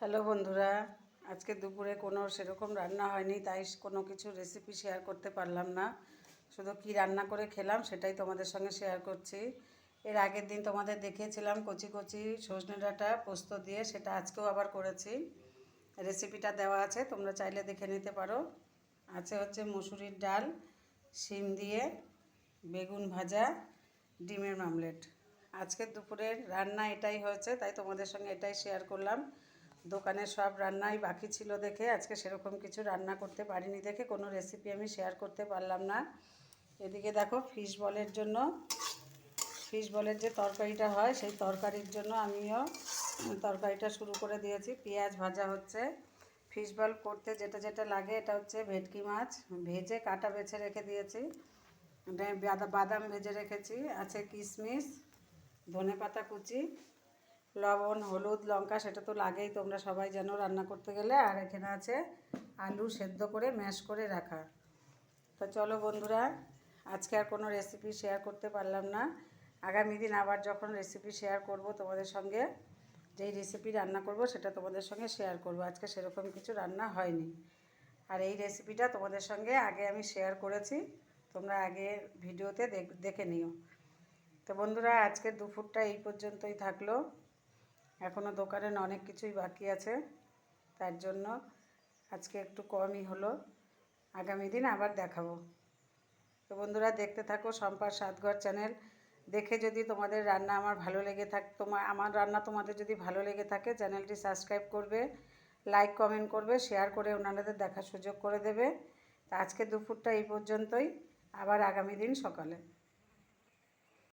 Hello বন্ধুরা, আজকে দুপুরে কোনো সেরকম রান্না হয়নি, তাই কোনো কিছু রেসিপি শেয়ার করতে পারলাম না। শুধু কি রান্না করে খেলাম সেটাই তোমাদের সঙ্গে শেয়ার করছি। এর আগের দিন তোমাদের দেখিয়েছিলাম কচি কচি সজনে ডাঁটা পোস্ত দিয়ে, সেটা আজকেও আবার করেছি। রেসিপিটা দেওয়া আছে, তোমরা চাইলে দেখে নিতে পারো। আছে হচ্ছে মুসুরির ডাল, শিম দিয়ে বেগুন ভাজা, ডিমের মামলেট। আজকের দুপুরের রান্না এটাই হয়েছে, তাই তোমাদের সঙ্গে এটাই শেয়ার করলাম। দোকানের সব রান্নাই বাকি ছিল দেখে আজকে সেরকম কিছু রান্না করতে পারিনি দেখে কোনো রেসিপি আমি শেয়ার করতে পারলাম না। এদিকে দেখো ফিশ বলের যে তরকারিটা হয় সেই তরকারির জন্য আমিও তরকারিটা শুরু করে দিয়েছি। পেঁয়াজ ভাজা হচ্ছে। ফিশ বল করতে যেটা যেটা লাগে, এটা হচ্ছে ভেটকি মাছ ভেজে কাটা বেছে রেখে দিয়েছি, বাদাম ভেজে রেখেছি, আছে কিশমিশ, ধনেপাতা কুচি, লবণ, হলুদ, লঙ্কা, সেটা তো লাগেই, তোমরা সবাই জানো রান্না করতে গেলে। আর এখানে আছে আলু সেদ্ধ করে ম্যাশ করে রাখা। তো চলো বন্ধুরা, আজকে আর কোনো রেসিপি শেয়ার করতে পারলাম না। আগামী দিন আবার যখন রেসিপি শেয়ার করব তোমাদের সঙ্গে, যেই রেসিপি রান্না করব সেটা তোমাদের সঙ্গে শেয়ার করব। আজকে সেরকম কিছু রান্না হয়নি। আর এই রেসিপিটা তোমাদের সঙ্গে আগে আমি শেয়ার করেছি, তোমরা আগে ভিডিওতে দেখে নিও। তো বন্ধুরা, আজকের দুপুরটা এই পর্যন্তই থাকলো। এখনও দোকানে অনেক কিছুই বাকি আছে, তার জন্য আজকে একটু কমই হলো। আগামী দিন আবার দেখাবো। তো বন্ধুরা, দেখতে থাকো শম্পার স্বাদঘর চ্যানেল। দেখে যদি তোমাদের রান্না আমার ভালো লেগে থাকে, আমার রান্না তোমাদের যদি ভালো লেগে থাকে, চ্যানেলটি সাবস্ক্রাইব করবে, লাইক কমেন্ট করবে, শেয়ার করে ওনাদের দেখার সুযোগ করে দেবে। তা আজকে দুপুরটা এই পর্যন্তই, আবার আগামী দিন সকালে।